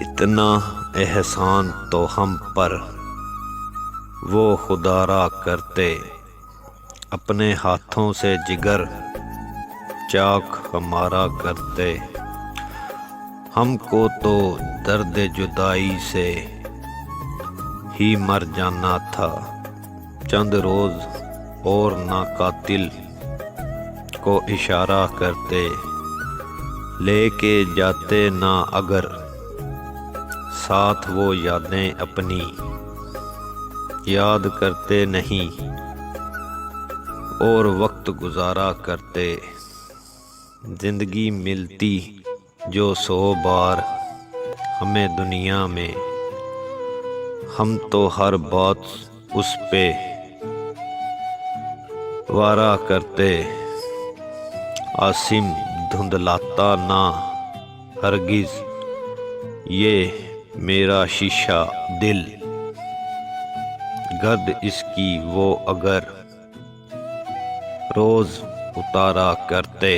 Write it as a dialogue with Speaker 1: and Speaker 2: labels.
Speaker 1: इतना एहसान तो हम पर वो खुदारा करते, अपने हाथों से जिगर चाक हमारा करते। हमको तो दर्द जुदाई से ही मर जाना था, चंद रोज और ना कातिल को इशारा करते, लेके जाते ना अगर साथ वो यादें अपनी, याद करते नहीं और वक्त गुजारा करते। जिंदगी मिलती जो 100 बार हमें दुनिया में, हम तो हर बात उस पे वारा करते। आसिम धुंधलाता ना हरगिज ये मेरा शीशा दिल, गर्द इसकी वो अगर रोज उतारा करते।